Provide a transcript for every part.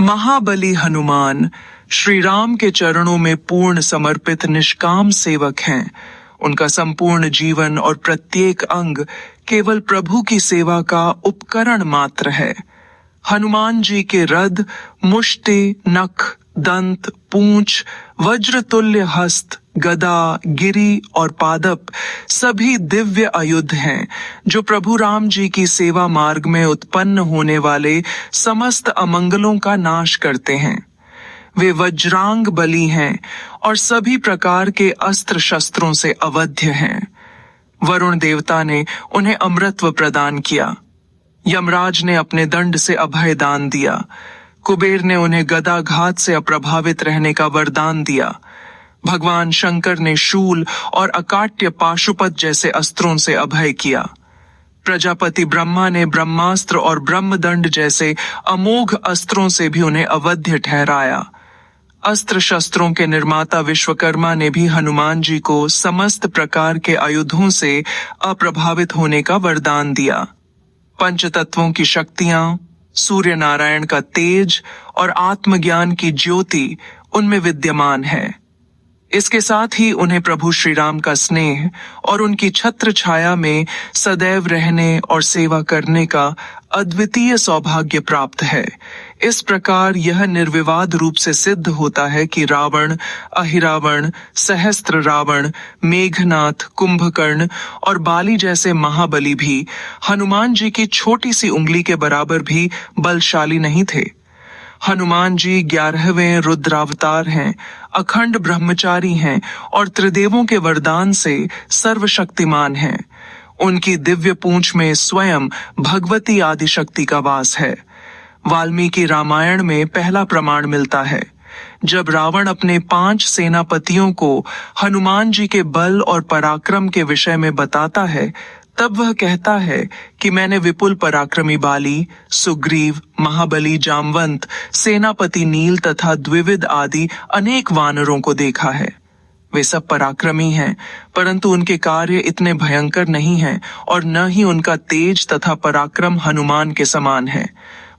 महाबली हनुमान श्री राम के चरणों में पूर्ण समर्पित निष्काम सेवक हैं। उनका संपूर्ण जीवन और प्रत्येक अंग केवल प्रभु की सेवा का उपकरण मात्र है। हनुमान जी के रद, मुष्टि, नख, दंत, पूंछ, वज्रतुल्य हस्त, गदा, गिरी और पादप सभी दिव्य आयुध हैं जो प्रभु राम जी की सेवा मार्ग में उत्पन्न होने वाले समस्त अमंगलों का नाश करते हैं। वे वज्रांग बली हैं और सभी प्रकार के अस्त्र शस्त्रों से अवध्य हैं। वरुण देवता ने उन्हें अमृतत्व प्रदान किया। यमराज ने अपने दंड से अभय दान दिया। कुबेर ने उन्हें गदा घात से अप्रभावित रहने का वरदान दिया। भगवान शंकर ने शूल और अकाट्य पाशुपत जैसे अस्त्रों से अभय किया। प्रजापति ब्रह्मा ने ब्रह्मास्त्र और ब्रह्मदंड जैसे अमोघ अस्त्रों से भी उन्हें अवध्य ठहराया। अस्त्र शस्त्रों के निर्माता विश्वकर्मा ने भी हनुमान जी को समस्त प्रकार के आयुधों से अप्रभावित होने का वरदान दिया। पंचतत्वों की शक्तियां, सूर्य नारायण का तेज और आत्मज्ञान की ज्योति उनमें विद्यमान है। इसके साथ ही उन्हें प्रभु श्री राम का स्नेह और उनकी छत्र छाया में सदैव रहने और सेवा करने का अद्वितीय सौभाग्य प्राप्त है। इस प्रकार यह निर्विवाद रूप से सिद्ध होता है कि रावण, अहिरावण, सहस्त्र रावण, मेघनाथ, कुंभकर्ण और बाली जैसे महाबली भी हनुमान जी की छोटी सी उंगली के बराबर भी बलशाली नहीं थे। हनुमान जी 11वें रुद्रावतार हैं, अखंड ब्रह्मचारी हैं और त्रिदेवों के वरदान से सर्वशक्तिमान हैं। उनकी दिव्य पूंछ में स्वयं भगवती आदिशक्ति का वास है। वाल्मीकि रामायण में पहला प्रमाण मिलता है। जब रावण अपने 5 सेनापतियों को हनुमान जी के बल और पराक्रम के विषय में बताता है, तब वह कहता है कि मैंने विपुल पराक्रमी बाली, सुग्रीव, महाबली जामवंत, सेनापति नील तथा द्विविद आदि अनेक वानरों को देखा है। वे सब पराक्रमी हैं, परंतु उनके कार्य इतने भयंकर नहीं हैं और न ही उनका तेज तथा पराक्रम हनुमान के समान है।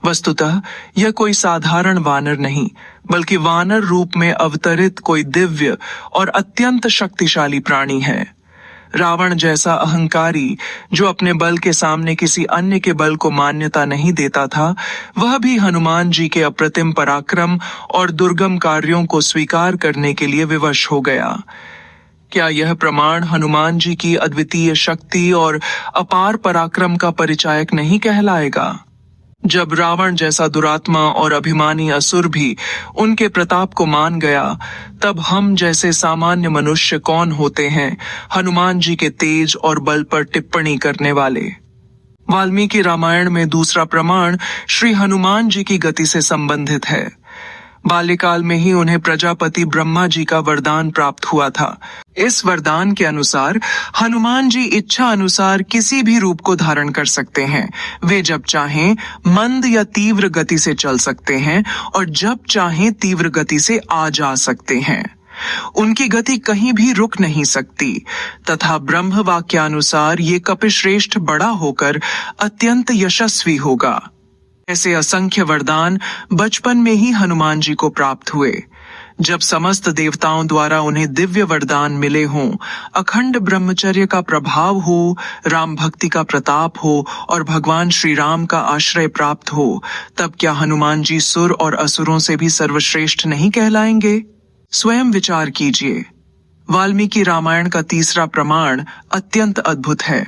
वस्तुतः यह कोई साधारण वानर नहीं, बल्कि वानर रूप में अवतरित कोई दिव्य और अत्यंत शक्तिशाली प्राणी है। रावण जैसा अहंकारी, जो अपने बल के सामने किसी अन्य के बल को मान्यता नहीं देता था, वह भी हनुमान जी के अप्रतिम पराक्रम और दुर्गम कार्यों को स्वीकार करने के लिए विवश हो गया। क्या यह प्रमाण हनुमान जी की अद्वितीय शक्ति और अपार पराक्रम का परिचायक नहीं कहलाएगा? जब रावण जैसा दुरात्मा और अभिमानी असुर भी उनके प्रताप को मान गया, तब हम जैसे सामान्य मनुष्य कौन होते हैं हनुमान जी के तेज और बल पर टिप्पणी करने वाले? वाल्मीकि रामायण में दूसरा प्रमाण श्री हनुमान जी की गति से संबंधित है। बाल्यकाल में ही उन्हें प्रजापति ब्रह्मा जी का वरदान प्राप्त हुआ था। इस वरदान के अनुसार हनुमान जी इच्छा अनुसार किसी भी रूप को धारण कर सकते हैं। वे जब चाहें मंद या तीव्र गति से चल सकते हैं और जब चाहें तीव्र गति से आ जा सकते हैं। उनकी गति कहीं भी रुक नहीं सकती तथा ब्रह्म वाक्यानुसार ये कपिश्रेष्ठ बड़ा होकर अत्यंत यशस्वी होगा। ऐसे असंख्य वरदान बचपन में ही हनुमान जी को प्राप्त हुए। जब समस्त देवताओं द्वारा उन्हें दिव्य वरदान मिले हों, अखंड ब्रह्मचर्य का प्रभाव हो, राम भक्ति का प्रताप हो और भगवान श्री राम का आश्रय प्राप्त हो, तब क्या हनुमान जी सुर और असुरों से भी सर्वश्रेष्ठ नहीं कहलाएंगे? स्वयं विचार कीजिए। वाल्मीकि रामायण का तीसरा प्रमाण अत्यंत अद्भुत है।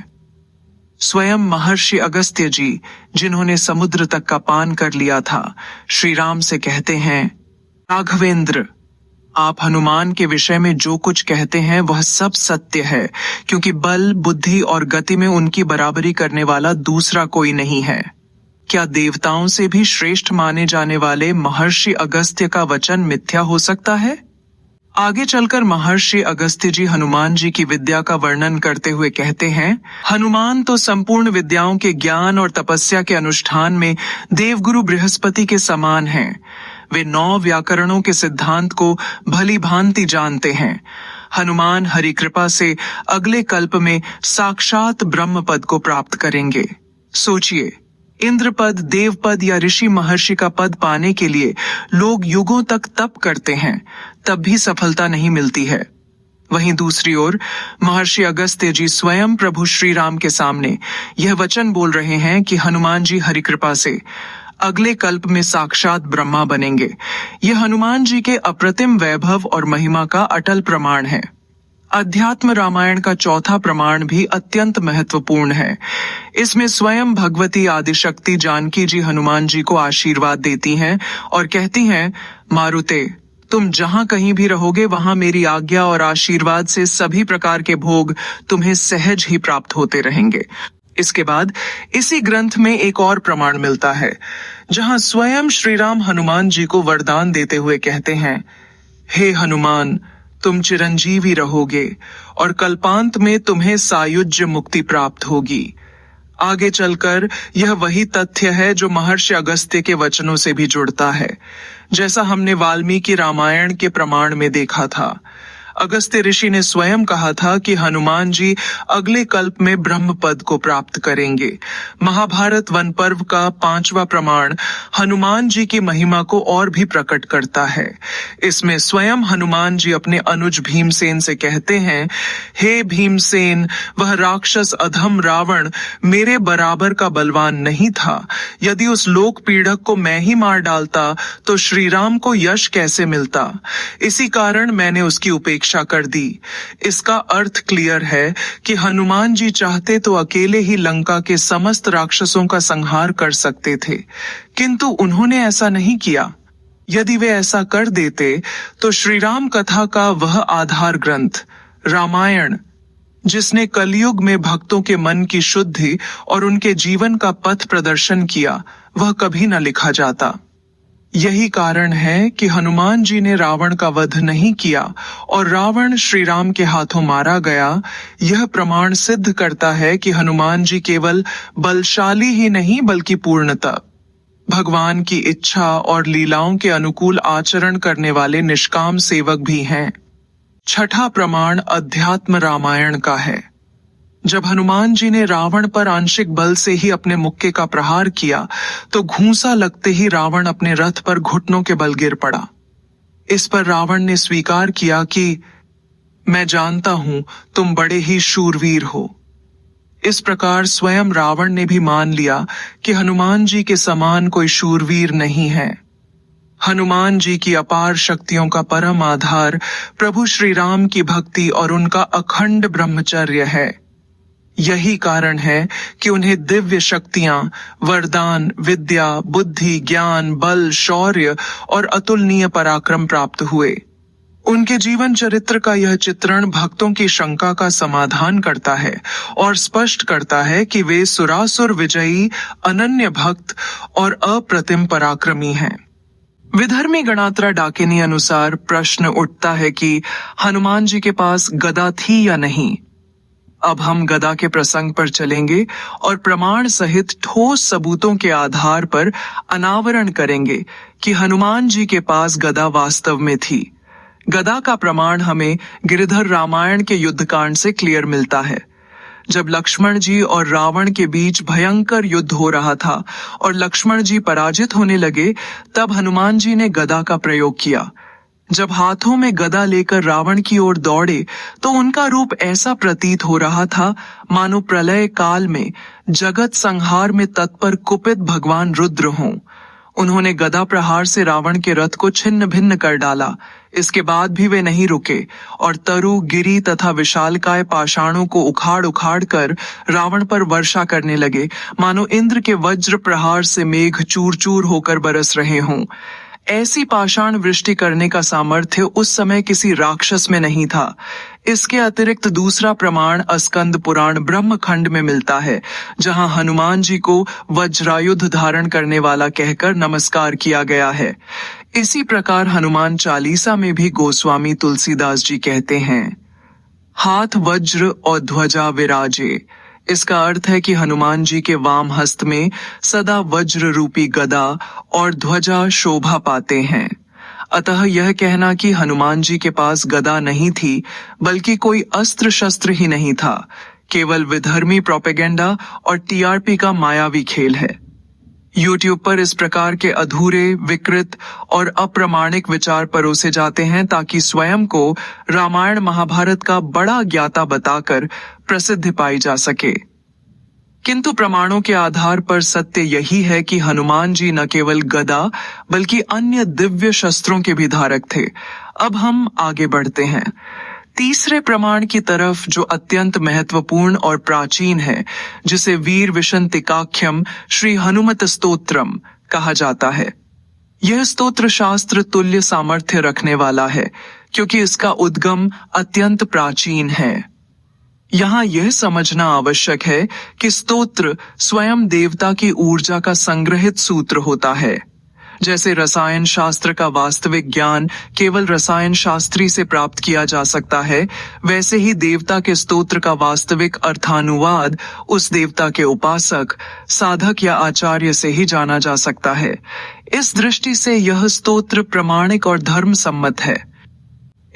स्वयं महर्षि अगस्त्य जी, जिन्होंने समुद्र तक का पान कर लिया था, श्री राम से कहते हैं, राघवेंद्र, आप हनुमान के विषय में जो कुछ कहते हैं वह सब सत्य है, क्योंकि बल, बुद्धि और गति में उनकी बराबरी करने वाला दूसरा कोई नहीं है। क्या देवताओं से भी श्रेष्ठ माने जाने वाले महर्षि अगस्त्य का वचन मिथ्या हो सकता है? आगे चलकर महर्षि अगस्त्य जी हनुमान जी की विद्या का वर्णन करते हुए कहते हैं, हनुमान तो संपूर्ण विद्याओं के ज्ञान और तपस्या के अनुष्ठान में देवगुरु बृहस्पति के समान हैं। वे 9 व्याकरणों के सिद्धांत को भली भांति जानते हैं। हनुमान हरि कृपा से अगले कल्प में साक्षात ब्रह्म पद को प्राप्त करेंगे। सोचिए, इंद्र पद, देव पद या ऋषि महर्षि का पद पाने के लिए लोग युगों तक तप करते हैं, तब भी सफलता नहीं मिलती है। वहीं दूसरी ओर महर्षि अगस्त्य जी स्वयं प्रभु श्री राम के सामने यह वचन बोल रहे हैं कि हनुमान जी हरि कृपा से अगले कल्प में साक्षात ब्रह्मा बनेंगे। यह हनुमान जी के अप्रतिम वैभव और महिमा का अटल प्रमाण है। अध्यात्म रामायण का चौथा प्रमाण भी अत्यंत महत्वपूर्ण है। इसमें स्वयं भगवती आदिशक्ति जानकी जी हनुमान जी को आशीर्वाद देती हैं और कहती हैं, मारुते, तुम जहां कहीं भी रहोगे वहां मेरी आज्ञा और आशीर्वाद से सभी प्रकार के भोग तुम्हें सहज ही प्राप्त होते रहेंगे। इसके बाद इसी ग्रंथ में एक और प्रमाण मिलता है, जहां स्वयं श्री राम हनुमान जी को वरदान देते हुए कहते हैं, हे हनुमान, तुम चिरंजीवी रहोगे और कल्पांत में तुम्हें सायुज्य मुक्ति प्राप्त होगी। आगे चलकर यह वही तथ्य है जो महर्षि अगस्त्य के वचनों से भी जुड़ता है, जैसा हमने वाल्मीकि रामायण के प्रमाण में देखा था। अगस्त्य ऋषि ने स्वयं कहा था कि हनुमान जी अगले कल्प में ब्रह्म पद को प्राप्त करेंगे। महाभारत वन पर्व का 5वां प्रमाण हनुमान जी की महिमा को और भी प्रकट करता है। इसमें स्वयं हनुमान जी अपने अनुज भीमसेन से कहते हैं, हे भीमसेन, वह राक्षस अधम रावण मेरे बराबर का बलवान नहीं था। यदि उस लोक पीड़क को मैं ही मार डालता तो श्री राम को यश कैसे मिलता। इसी कारण मैंने उसकी उपेक्षा कर दी। इसका अर्थ क्लियर है कि हनुमान जी चाहते तो अकेले ही लंका के समस्त राक्षसों का संहार कर सकते थे, किंतु उन्होंने ऐसा नहीं किया। यदि वे ऐसा कर देते तो श्री राम कथा का वह आधार ग्रंथ रामायण, जिसने कलयुग में भक्तों के मन की शुद्धि और उनके जीवन का पथ प्रदर्शन किया, वह कभी न लिखा जाता। यही कारण है कि हनुमान जी ने रावण का वध नहीं किया और रावण श्री राम के हाथों मारा गया। यह प्रमाण सिद्ध करता है कि हनुमान जी केवल बलशाली ही नहीं बल्कि पूर्णतः भगवान की इच्छा और लीलाओं के अनुकूल आचरण करने वाले निष्काम सेवक भी हैं। छठा प्रमाण अध्यात्म रामायण का है। जब हनुमान जी ने रावण पर आंशिक बल से ही अपने मुक्के का प्रहार किया तो घूंसा लगते ही रावण अपने रथ पर घुटनों के बल गिर पड़ा। इस पर रावण ने स्वीकार किया कि मैं जानता हूं तुम बड़े ही शूरवीर हो। इस प्रकार स्वयं रावण ने भी मान लिया कि हनुमान जी के समान कोई शूरवीर नहीं है। हनुमान जी की अपार शक्तियों का परम आधार प्रभु श्री राम की भक्ति और उनका अखंड ब्रह्मचर्य है। यही कारण है कि उन्हें दिव्य शक्तियां, वरदान, विद्या, बुद्धि, ज्ञान, बल, शौर्य और अतुलनीय पराक्रम प्राप्त हुए। उनके जीवन चरित्र का यह चित्रण भक्तों की शंका का समाधान करता है और स्पष्ट करता है कि वे सुरासुर विजयी, अनन्य भक्त और अप्रतिम पराक्रमी हैं। विधर्मी गणात्रा डाकिनी अनुसार प्रश्न उठता है कि हनुमान जी के पास गदा थी या नहीं। अब हम गदा के प्रसंग पर चलेंगे और प्रमाण सहित ठोस सबूतों के आधार पर अनावरण करेंगे कि हनुमान जी के पास गदा वास्तव में थी। गदा का प्रमाण हमें गिरिधर रामायण के युद्धकांड से क्लियर मिलता है। जब लक्ष्मण जी और रावण के बीच भयंकर युद्ध हो रहा था और लक्ष्मण जी पराजित होने लगे, तब हनुमान जी ने गदा का प्रयोग किया। जब हाथों में गदा लेकर रावण की ओर दौड़े तो उनका रूप ऐसा प्रतीत हो रहा था मानो प्रलय काल में जगत संहार में तत्पर कुपित भगवान रुद्र हों। उन्होंने गदा प्रहार से रावण के रथ को छिन्न भिन्न कर डाला। इसके बाद भी वे नहीं रुके और तरु, गिरी तथा विशालकाय पाषाणों को उखाड़ उखाड़ कर रावण पर वर्षा करने लगे, मानो इंद्र के वज्र प्रहार से मेघ चूर चूर होकर बरस रहे हों। ऐसी पाषाण वृष्टि करने का सामर्थ्य उस समय किसी राक्षस में नहीं था। इसके अतिरिक्त दूसरा प्रमाण अस्कंद पुराण ब्रह्मखंड में मिलता है, जहां हनुमान जी को वज्रायुध धारण करने वाला कहकर नमस्कार किया गया है। इसी प्रकार हनुमान चालीसा में भी गोस्वामी तुलसीदास जी कहते हैं, हाथ वज्र और ध्वजा विराजे। इसका अर्थ है कि हनुमान जी के वाम हस्त में सदा वज्र रूपी गदा और ध्वजा शोभा पाते हैं। अतः यह कहना कि हनुमान जी के पास गदा नहीं थी बल्कि कोई अस्त्र शस्त्र ही नहीं था, केवल विधर्मी प्रोपेगेंडा और टीआरपी का मायावी खेल है। YouTube पर इस प्रकार के अधूरे, विकृत और अप्रामाणिक विचार परोसे जाते हैं ताकि स्वयं को रामायण महाभारत का बड़ा ज्ञाता बताकर प्रसिद्धि पाई जा सके। किंतु प्रमाणों के आधार पर सत्य यही है कि हनुमान जी न केवल गदा बल्कि अन्य दिव्य शस्त्रों के भी धारक थे। अब हम आगे बढ़ते हैं तीसरे प्रमाण की तरफ, जो अत्यंत महत्वपूर्ण और प्राचीन है, जिसे वीर विशंतिकाख्यम श्री हनुमत स्तोत्रम कहा जाता है। यह स्तोत्र शास्त्र तुल्य सामर्थ्य रखने वाला है क्योंकि इसका उद्गम अत्यंत प्राचीन है। यहाँ यह समझना आवश्यक है कि स्तोत्र स्वयं देवता की ऊर्जा का संग्रहित सूत्र होता है। जैसे रसायन शास्त्र का वास्तविक ज्ञान केवल रसायन शास्त्री से प्राप्त किया जा सकता है, वैसे ही देवता के स्तोत्र का वास्तविक अर्थानुवाद उस देवता के उपासक, साधक या आचार्य से ही जाना जा सकता है। इस दृष्टि से यह स्तोत्र प्रामाणिक और धर्म सम्मत है।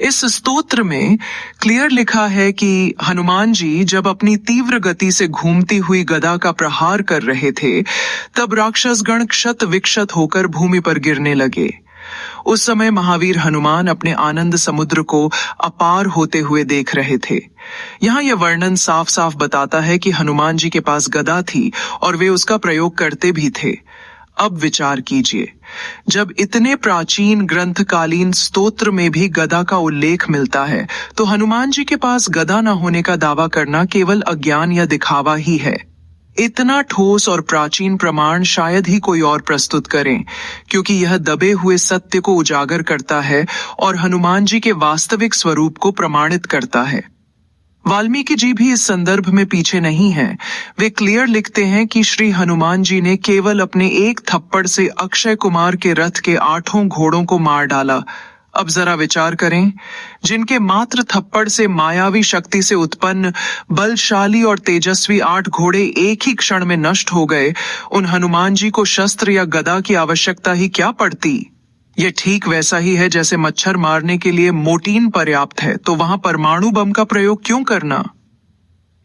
इस स्तोत्र में क्लियर लिखा है कि हनुमान जी जब अपनी तीव्र गति से घूमती हुई गदा का प्रहार कर रहे थे, तब राक्षसगण क्षत विक्षत होकर भूमि पर गिरने लगे। उस समय महावीर हनुमान अपने आनंद समुद्र को अपार होते हुए देख रहे थे। यहाँ यह वर्णन साफ साफ बताता है कि हनुमान जी के पास गदा थी और वे उसका प्रयोग करते भी थे। अब विचार कीजिए, जब इतने प्राचीन ग्रंथकालीन स्तोत्र में भी गदा का उल्लेख मिलता है, तो हनुमान जी के पास गदा न होने का दावा करना केवल अज्ञान या दिखावा ही है। इतना ठोस और प्राचीन प्रमाण शायद ही कोई और प्रस्तुत करें, क्योंकि यह दबे हुए सत्य को उजागर करता है और हनुमान जी के वास्तविक स्वरूप को प्रमाणित करता है। वाल्मीकि जी भी इस संदर्भ में पीछे नहीं हैं। वे क्लियर लिखते हैं कि श्री हनुमान जी ने केवल अपने एक थप्पड़ से अक्षय कुमार के रथ के 8 घोड़ों को मार डाला। अब जरा विचार करें, जिनके मात्र थप्पड़ से मायावी शक्ति से उत्पन्न बलशाली और तेजस्वी 8 घोड़े एक ही क्षण में नष्ट हो गए, उन हनुमान जी को शस्त्र या गदा की आवश्यकता ही क्या पड़ती। यह ठीक वैसा ही है जैसे मच्छर मारने के लिए मोर्टीन पर्याप्त है, तो वहां परमाणु बम का प्रयोग क्यों करना।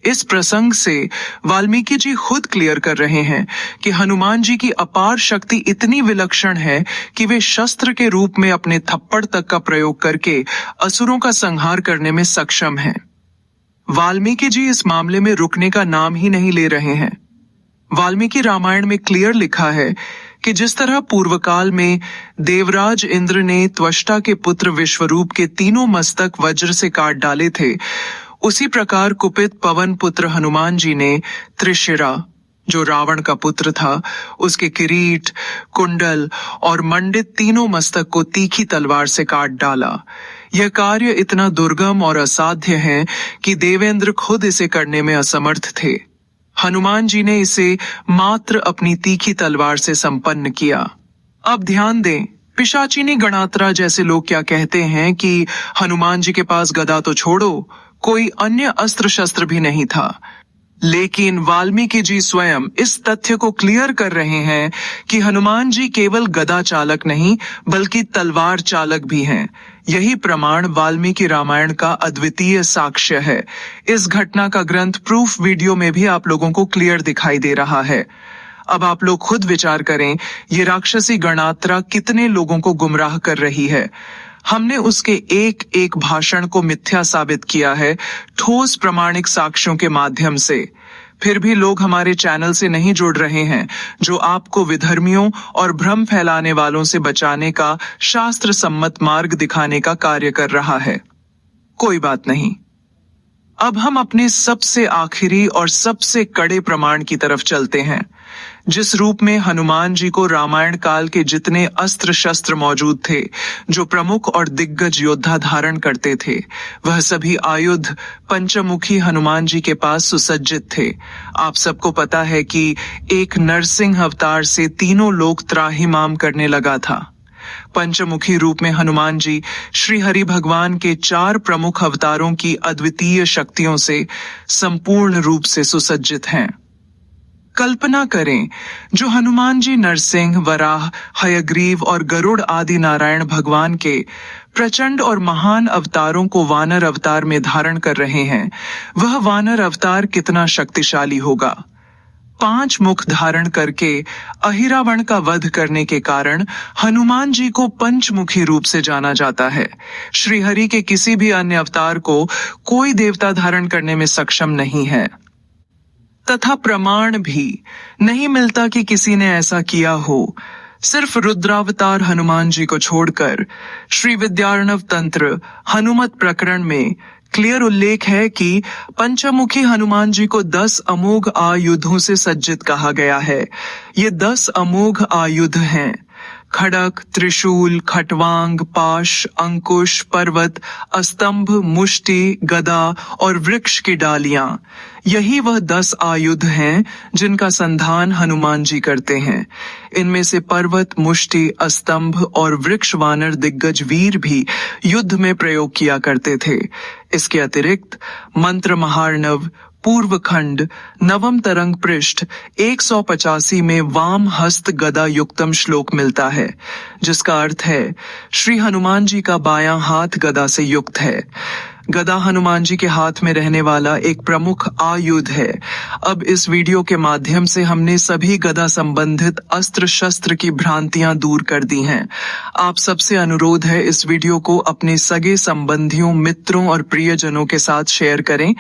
इस प्रसंग से वाल्मीकि जी खुद क्लियर कर रहे हैं कि हनुमान जी की अपार शक्ति इतनी विलक्षण है कि वे शस्त्र के रूप में अपने थप्पड़ तक का प्रयोग करके असुरों का संहार करने में सक्षम हैं। वाल्मीकि जी इस मामले में रुकने का नाम ही नहीं ले रहे हैं। वाल्मीकि रामायण में क्लियर लिखा है कि जिस तरह पूर्व काल में देवराज इंद्र ने त्वष्टा के पुत्र विश्वरूप के 3 मस्तक वज्र से काट डाले थे, उसी प्रकार कुपित पवन पुत्र हनुमान जी ने त्रिशिरा, जो रावण का पुत्र था, उसके किरीट, कुंडल और मंडित 3 मस्तक को तीखी तलवार से काट डाला। यह कार्य इतना दुर्गम और असाध्य है कि देवेंद्र खुद इसे करने में असमर्थ थे। हनुमान जी ने इसे मात्र अपनी तीखी तलवार से संपन्न किया। अब ध्यान दें, पिशाचिनी गणात्रा जैसे लोग क्या कहते हैं कि हनुमान जी के पास गदा तो छोड़ो, कोई अन्य अस्त्र शस्त्र भी नहीं था। लेकिन वाल्मीकि जी स्वयं इस तथ्य को क्लियर कर रहे हैं कि हनुमान जी केवल गदा चालक नहीं बल्कि तलवार चालक भी हैं। यही प्रमाण वाल्मीकि रामायण का अद्वितीय साक्ष्य है। इस घटना का ग्रंथ प्रूफ वीडियो में भी आप लोगों को क्लियर दिखाई दे रहा है। अब आप लोग खुद विचार करें, ये राक्षसी गणात्रा कितने लोगों को गुमराह कर रही है। हमने उसके एक एक भाषण को मिथ्या साबित किया है ठोस प्रमाणिक साक्ष्यों के माध्यम से। फिर भी लोग हमारे चैनल से नहीं जुड़ रहे हैं, जो आपको विधर्मियों और भ्रम फैलाने वालों से बचाने का शास्त्र सम्मत मार्ग दिखाने का कार्य कर रहा है। कोई बात नहीं। अब हम अपने सबसे आखिरी और सबसे कड़े प्रमाण की तरफ चलते हैं, जिस रूप में हनुमान जी को रामायण काल के जितने अस्त्र शस्त्र मौजूद थे, जो प्रमुख और दिग्गज योद्धा धारण करते थे, वह सभी आयुध पंचमुखी हनुमान जी के पास सुसज्जित थे। आप सबको पता है कि एक नरसिंह अवतार से तीनों लोक त्राहिमाम करने लगा था। पंचमुखी रूप में हनुमान जी श्री हरि भगवान के 4 प्रमुख अवतारों की अद्वितीय शक्तियों से संपूर्ण रूप से सुसज्जित हैं। कल्पना करें, जो हनुमान जी नरसिंह, वराह, हयग्रीव और गरुड़ आदि नारायण भगवान के प्रचंड और महान अवतारों को वानर अवतार में धारण कर रहे हैं, वह वानर अवतार कितना शक्तिशाली होगा। 5 मुख धारण करके अहिरावण का वध करने के कारण हनुमान जी को पंचमुखी रूप से जाना जाता है। श्रीहरि के किसी भी अन्य अवतार को कोई देवता धारण करने में सक्षम नहीं है, तथा प्रमाण भी नहीं मिलता कि किसी ने ऐसा किया हो। सिर्फ रुद्रावतार हनुमान जी को छोड़कर श्री विद्यार्णव तंत्र हनुमत प्रकरण में क्लियर उल्लेख है कि पंचमुखी हनुमान जी को 10 अमोघ आयुधों से सज्जित कहा गया है। ये 10 अमोघ आयुध हैं: खड़क, त्रिशूल, खटवांग, पाश, अंकुश, पर्वत, अस्तंभ, मुष्टि, गदा और वृक्ष की डालियां। यही वह 10 आयुध हैं जिनका संधान हनुमान जी करते हैं। इनमें से पर्वत, मुष्टि, अस्तंभ और वृक्ष वानर दिग्गज वीर भी युद्ध में प्रयोग किया करते थे। इसके अतिरिक्त मंत्र महार्णव, पूर्व खंड, नवम तरंग पृष्ठ 185 में वाम हस्त गदा युक्तम श्लोक मिलता है, जिसका अर्थ है श्री हनुमान जी का बायां हाथ गदा से युक्त है। गदा हनुमान जी के हाथ में रहने वाला एक प्रमुख आयुध है। अब इस वीडियो के माध्यम से हमने सभी गदा संबंधित अस्त्र शस्त्र की भ्रांतियां दूर कर दी हैं। आप सबसे अनुरोध है इस वीडियो को अपने सगे संबंधियों, मित्रों और प्रियजनों के साथ शेयर करें,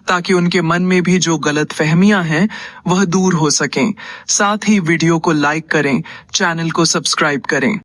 ताकि उनके मन में भी जो गलतफहमियां हैं वह दूर हो सकें। साथ ही वीडियो को लाइक करें, चैनल को सब्सक्राइब करें।